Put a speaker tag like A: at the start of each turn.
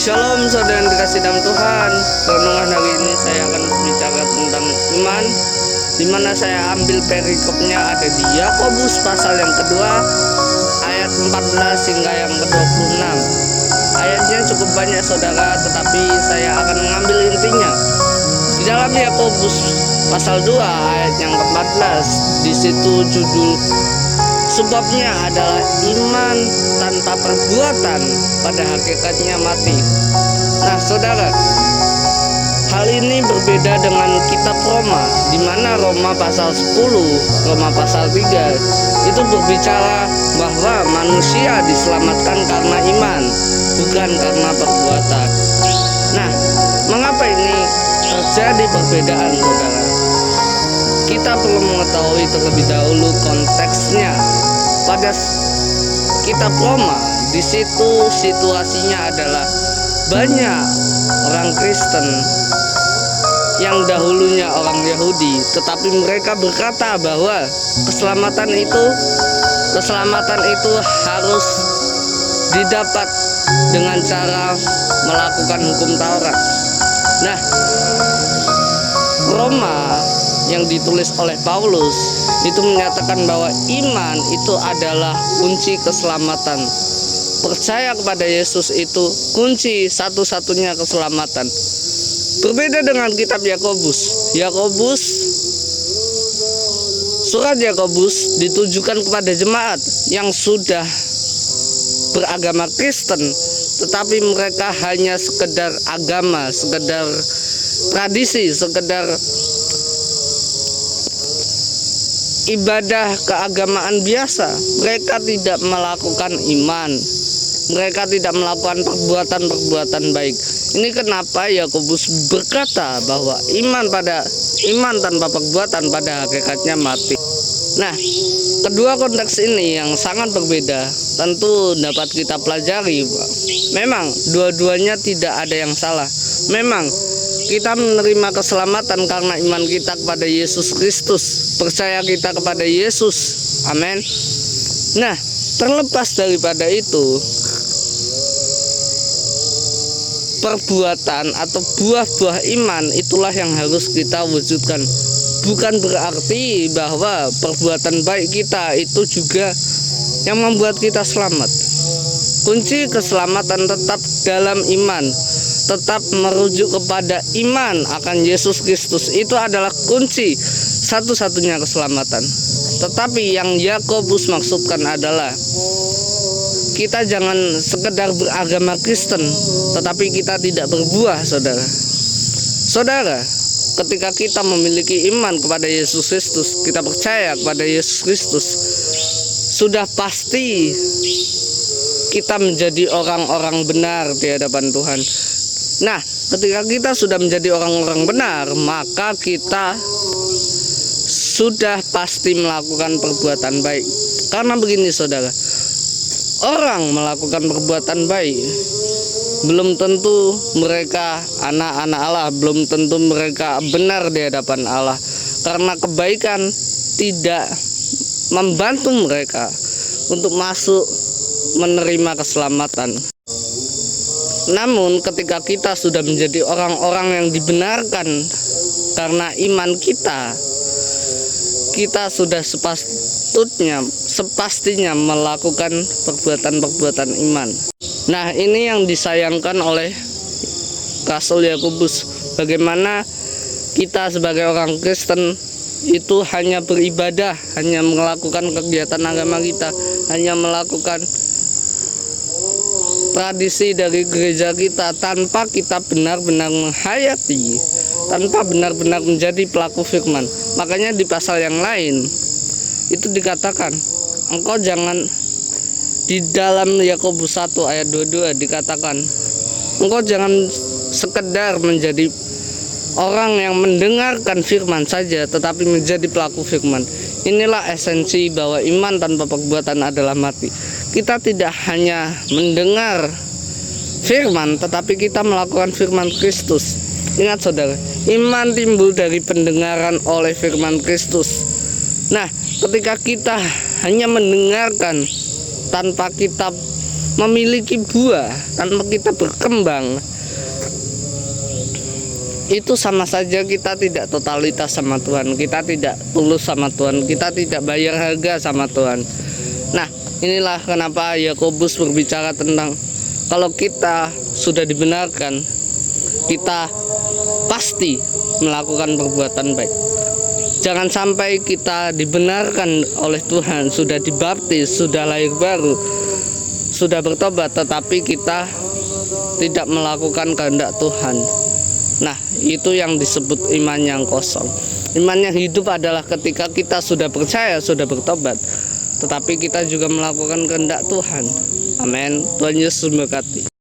A: Shalom saudara yang dikasih dalam Tuhan. Renungan hari ini saya akan berbicara tentang iman, di mana saya ambil perikopnya ada di Yakobus pasal yang kedua ayat 14 hingga yang ke-26. Ayatnya cukup banyak saudara, tetapi saya akan mengambil intinya. Di dalam Yakobus pasal 2 ayat yang ke-14, di situ judul sebabnya adalah iman tanpa perbuatan pada hakikatnya mati. Nah saudara, hal ini berbeda dengan kitab Roma, di mana Roma pasal 10, Roma pasal 3 itu berbicara bahwa manusia diselamatkan karena iman, bukan karena perbuatan. Nah, mengapa ini terjadi perbedaan saudara? Kita perlu mengetahui terlebih dahulu konteksnya. Pada kitab Roma, di situ situasinya adalah banyak orang Kristen yang dahulunya orang Yahudi, tetapi mereka berkata bahwa keselamatan itu harus didapat dengan cara melakukan hukum Taurat. Nah, Roma yang ditulis oleh Paulus itu menyatakan bahwa iman itu adalah kunci keselamatan. Percaya kepada Yesus itu kunci satu-satunya keselamatan. Berbeda dengan kitab Yakobus, surat Yakobus ditujukan kepada jemaat yang sudah beragama Kristen, tetapi mereka hanya sekedar agama, sekedar tradisi, sekedar ibadah keagamaan biasa. Mereka tidak melakukan iman, mereka tidak melakukan perbuatan-perbuatan baik. Ini kenapa Yakobus berkata bahwa iman tanpa perbuatan pada hakikatnya mati. Nah, kedua konteks ini yang sangat berbeda tentu dapat kita pelajari. Memang dua-duanya tidak ada yang salah. Memang kita menerima keselamatan karena iman kita kepada Yesus Kristus, percaya kita kepada Yesus. Amin. Nah, terlepas daripada itu, perbuatan atau buah-buah iman itulah yang harus kita wujudkan. Bukan berarti bahwa perbuatan baik kita itu juga yang membuat kita selamat. Kunci keselamatan tetap dalam iman, tetap merujuk kepada iman akan Yesus Kristus. Itu adalah kunci satu-satunya keselamatan. Tetapi yang Yakobus maksudkan adalah kita jangan sekedar beragama Kristen, tetapi kita tidak berbuah, saudara. Saudara, ketika kita memiliki iman kepada Yesus Kristus, kita percaya kepada Yesus Kristus, sudah pasti kita menjadi orang-orang benar di hadapan Tuhan. Nah, ketika kita sudah menjadi orang-orang benar, maka kita sudah pasti melakukan perbuatan baik. Karena begini saudara, orang melakukan perbuatan baik belum tentu mereka anak-anak Allah, belum tentu mereka benar di hadapan Allah, karena kebaikan tidak membantu mereka untuk masuk menerima keselamatan. Namun ketika kita sudah menjadi orang-orang yang dibenarkan karena iman kita sudah sepastinya melakukan perbuatan-perbuatan iman. Nah, ini yang disayangkan oleh Rasul Yakobus. Bagaimana kita sebagai orang Kristen itu hanya beribadah, hanya melakukan kegiatan agama kita, hanya melakukan tradisi dari gereja kita tanpa kita benar-benar menghayati, tanpa benar-benar menjadi pelaku firman. Makanya di pasal yang lain itu dikatakan, engkau jangan, di dalam Yakobus 1 ayat 22 dikatakan, engkau jangan sekedar menjadi orang yang mendengarkan firman saja, tetapi menjadi pelaku firman. Inilah esensi bahwa iman tanpa perbuatan adalah mati. Kita tidak hanya mendengar firman, tetapi kita melakukan firman Kristus. Ingat saudara, iman timbul dari pendengaran oleh firman Kristus. Nah, ketika kita hanya mendengarkan tanpa kita memiliki buah, tanpa kita berkembang, itu sama saja kita tidak totalitas sama Tuhan, kita tidak tulus sama Tuhan, kita tidak bayar harga sama Tuhan. Nah, inilah kenapa Yakobus berbicara tentang kalau kita sudah dibenarkan, kita pasti melakukan perbuatan baik. Jangan sampai kita dibenarkan oleh Tuhan, sudah dibaptis, sudah lahir baru, sudah bertobat, tetapi kita tidak melakukan kehendak Tuhan. Nah, itu yang disebut iman yang kosong. Iman yang hidup adalah ketika kita sudah percaya, sudah bertobat, tetapi kita juga melakukan kehendak Tuhan. Amin. Tuhan Yesus memberkati.